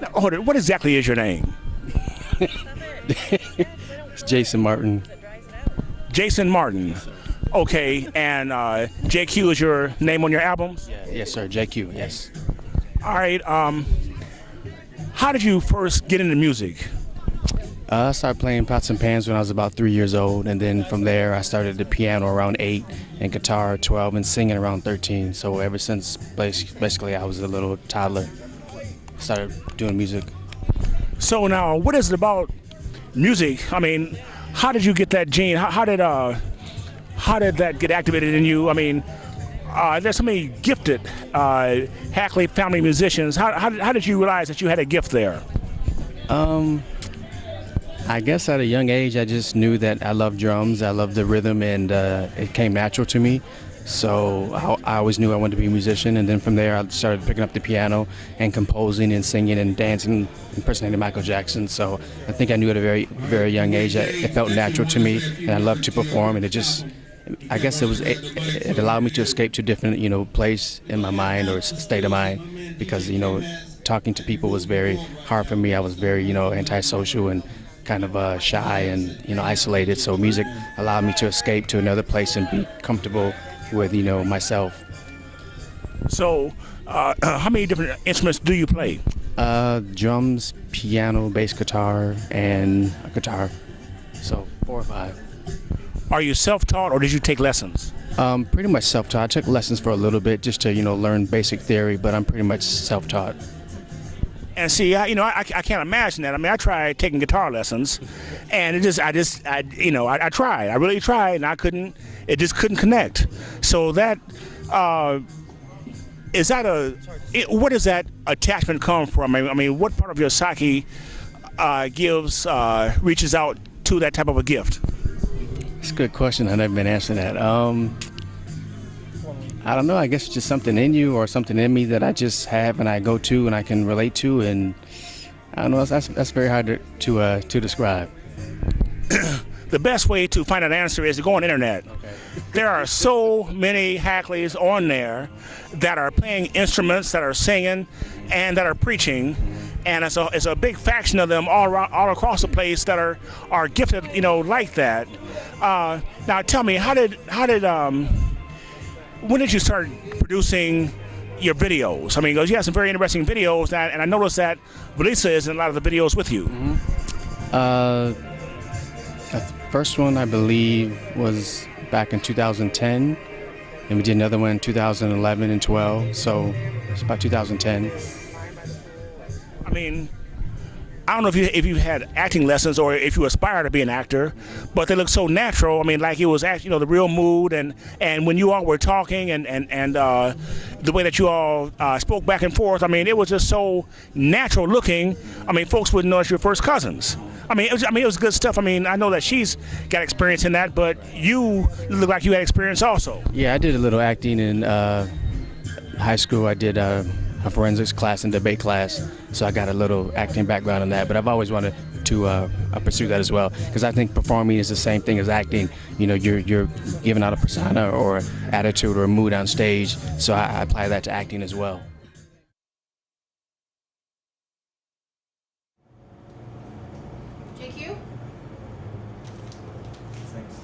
Now, hold it. What exactly is your name? It's Jason Martin. Jason Martin. Okay, and Jaye Q is your name on your albums? Yeah, yes, sir. Jaye Q. Yes. All right. How did you first get into music? I started playing pots and pans when I was about 3 years old, and then from there I started the piano around 8, and guitar at 12, and singing around 13. So ever since basically I was a little toddler, started doing music. So now, what is it about music? I mean, how did you get that gene? How did that get activated in you? I mean, there's so many gifted Hackley family musicians. How did you realize that you had a gift there? I guess at a young age I just knew that I loved drums, I loved the rhythm, and it came natural to me. So I always knew I wanted to be a musician, and then from there I started picking up the piano and composing and singing and dancing, impersonating Michael Jackson. So I think I knew at a very, very young age that it felt natural to me, and I loved to perform, and I guess it allowed me to escape to different, place in my mind or state of mind, because, talking to people was very hard for me. I was very, antisocial and kind of shy and, isolated. So music allowed me to escape to another place and be comfortable with, myself. So how many different instruments do you play? Drums, piano, bass guitar, and a guitar. So 4 or 5. Are you self-taught or did you take lessons? Pretty much self-taught. I took lessons for a little bit just to, learn basic theory, but I'm pretty much self-taught. And see, I can't imagine that. I mean, I tried taking guitar lessons, and I tried. I really tried, and it just couldn't connect. So that, where does that attachment come from? I mean, what part of your psyche reaches out to that type of a gift? It's a good question. I've never been answering that. I don't know. I guess it's just something in you or something in me that I just have and I go to and I can relate to, and I don't know. That's very hard to describe. The best way to find an answer is to go on the internet. Okay. There are so many Hackleys on there that are playing instruments, that are singing, and that are preaching, and it's a big faction of them all across the place that are gifted, like that. Now, tell me, when did you start producing your videos? I mean, because you have some very interesting videos, and I noticed that Valisa is in a lot of the videos with you. The first one, I believe, was back in 2010, and we did another one in 2011 and 12, so it's about 2010. I mean, I don't know if you had acting lessons or if you aspire to be an actor, but they look so natural. I mean, like it was actually, the real mood, and when you all were talking and the way that you all spoke back and forth. I mean, it was just so natural looking. I mean, folks wouldn't know it's your first cousins. I mean, it was good stuff. I mean, I know that she's got experience in that, but you look like you had experience also. Yeah, I did a little acting in high school. I did a forensics class and debate class, so I got a little acting background in that, but I've always wanted to pursue that as well, because I think performing is the same thing as acting. You're giving out a persona or attitude or a mood on stage, so I apply that to acting as well. Jaye Q? Thanks.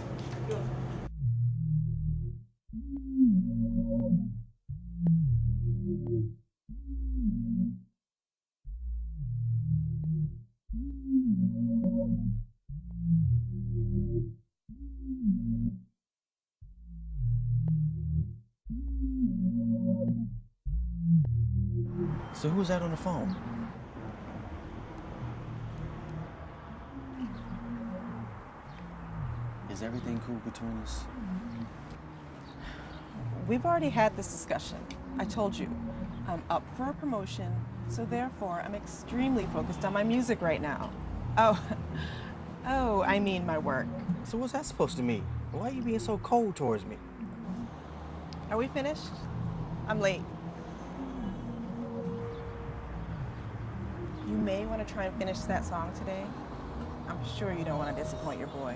So who's that on the phone? Is everything cool between us? We've already had this discussion. I told you, I'm up for a promotion, so therefore I'm extremely focused on my music right now. Oh, I mean my work. So what's that supposed to mean? Why are you being so cold towards me? Are we finished? I'm late. You may want to try and finish that song today. I'm sure you don't want to disappoint your boy.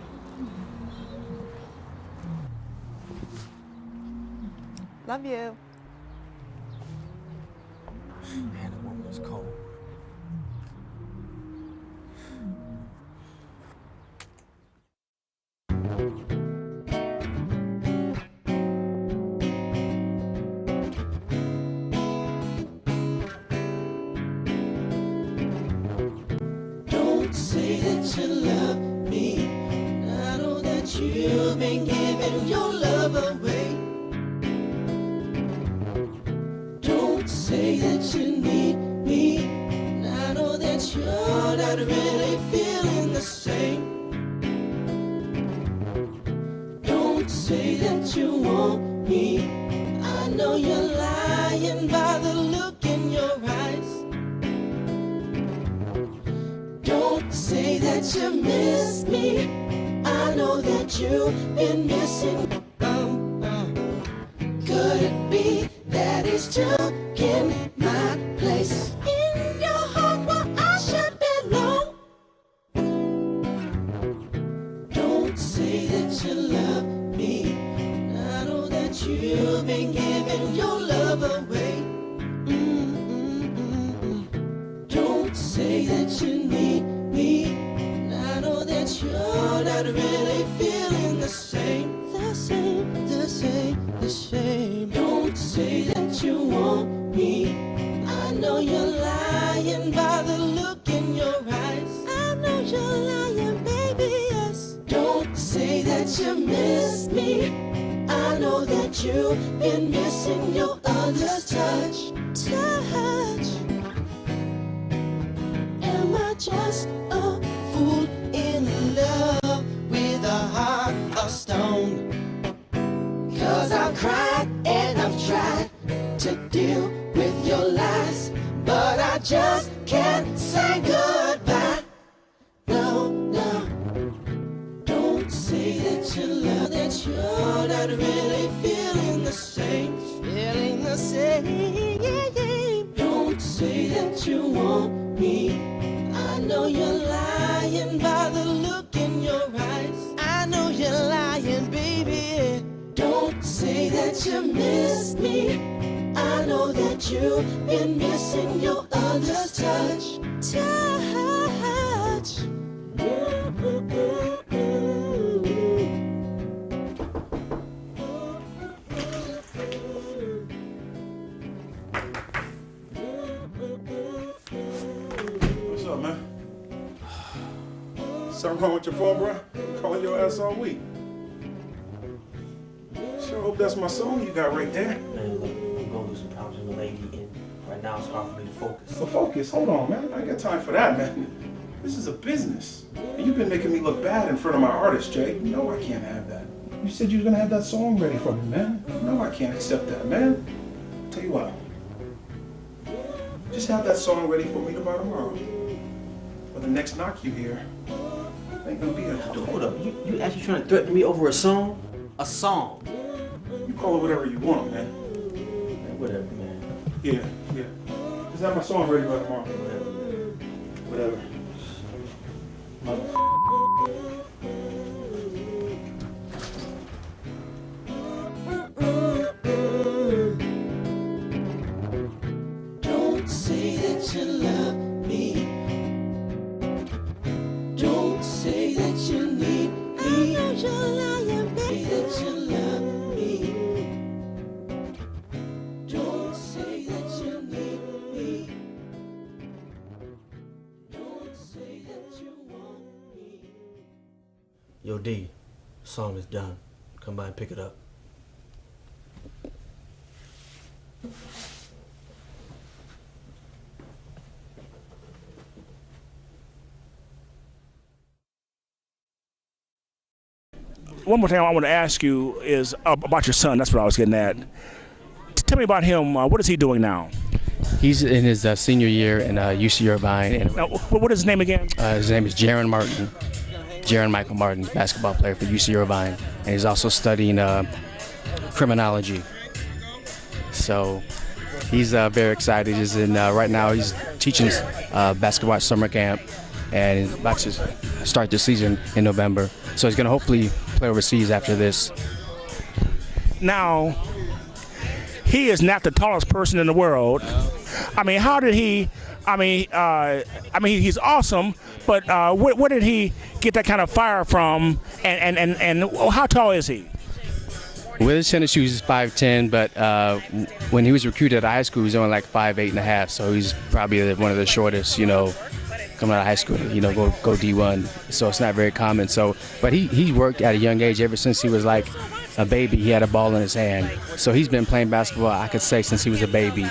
Love you. Man, that woman is cold. you've been giving your love away. Don't say that you need me, and I know that you're not really feeling the same. Don't say that you want me, I know you're lying by the look in your eyes. Don't say that you miss me, I know that you've been missing. Could it be that he's taking my place in your heart where I should belong? Don't say that you love me, I know that you've been giving your love away. Don't say that you need me, and I know that you're not really feeling the same. The same, the same, the same. Don't say that you want me, I know you're lying by the look in your eyes. I know you're lying, baby, yes. Don't say that you miss me, I know that you've been missing your other's touch. Touch. Am I just a fool in love with a heart of stone? 'Cause I've cried and I've tried to deal with your lies, but I just can't say goodbye. No, no. Don't say that you love, that you're not really feeling the same. Feeling the same. Don't say that you want me, I know you're lying by the look in your eyes. I know you're lying, baby. Don't say that you miss me, I know that you've been missing your other's touch. Touch. What's up, man? Something wrong with your phone, bro? Calling your ass all week. Sure hope that's my song you got right there. Man, look, I'm going through some problems with the lady, and right now it's hard for me to focus. So focus, hold on, man. I ain't got time for that, man. This is a business. And you've been making me look bad in front of my artist, Jay. You know I can't have that. You said you was gonna have that song ready for me, man. No, I can't accept that, man. Tell you what. Just have that song ready for me tomorrow. For the next knock you hear, ain't gonna be able to do it. Hold up, you actually trying to threaten me over a song? A song? You call it whatever you want, man. Man, whatever, man. Yeah. Just have my song ready by tomorrow. Whatever. Don't say that you love me, don't say that you need me. I know you're lying, baby. That you love me. Don't say that you need me. Don't say that you want me. Yo, D, the song is done. Come by and pick it up. One more thing I want to ask you is about your son. That's what I was getting at. Tell me about him. What is he doing now? He's in his senior year in UC Irvine. And Now, what is his name again? his name is Jaron Martin. Jaron Michael Martin, basketball player for UC Irvine. And he's also studying criminology. So he's very excited. He's in, right now he's teaching basketball at summer camp, and he's about to start the season in November. So he's going to hopefully play overseas after this. Now, he is not the tallest person in the world. I mean, how did he? He's awesome, but where did he get that kind of fire from? And how tall is he? With his tennis shoes, he's 5'10", but when he was recruited at high school, he was only like 5'8.5". So he's probably one of the shortest, coming out of high school, go D1. So it's not very common. So, but he worked at a young age ever since he was like a baby. He had a ball in his hand. So he's been playing basketball, I could say, since he was a baby.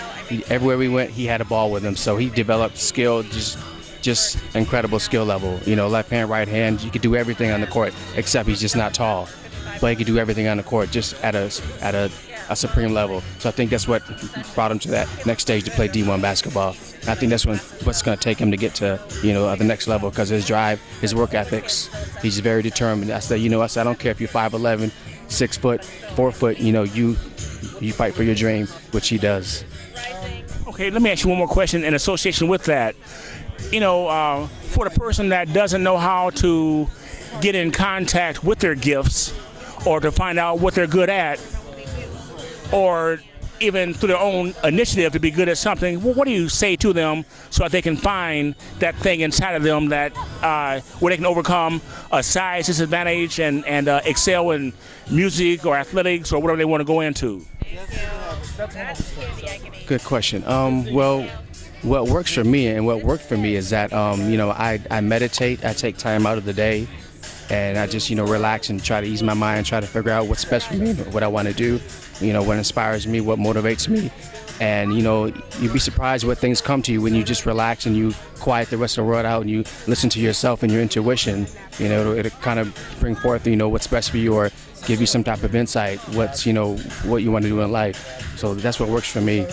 Everywhere we went, he had a ball with him. So he developed skill, just incredible skill level. Left hand, right hand, you could do everything on the court, except he's just not tall. But he could do everything on the court, just at a supreme level. So I think that's what brought him to that next stage to play D1 basketball. I think that's what's going to take him to get to, the next level, because his drive, his work ethics, he's very determined. I said, I don't care if you're 5'11", 6 foot, 4 foot, you fight for your dream, which he does. Okay, let me ask you one more question in association with that. For the person that doesn't know how to get in contact with their gifts or to find out what they're good at, or even through their own initiative to be good at something, what do you say to them so that they can find that thing inside of them that where they can overcome a size disadvantage and excel in music or athletics or whatever they want to go into? Good question. Well, what works for me and what worked for me is that I meditate. I take time out of the day, and I just relax and try to ease my mind, try to figure out what's best for me, what I want to do, what inspires me, what motivates me. And you'd be surprised what things come to you when you just relax and you quiet the rest of the world out and you listen to yourself and your intuition. It'll kind of bring forth what's best for you, or give you some type of insight what you want to do in life. So that's what works for me.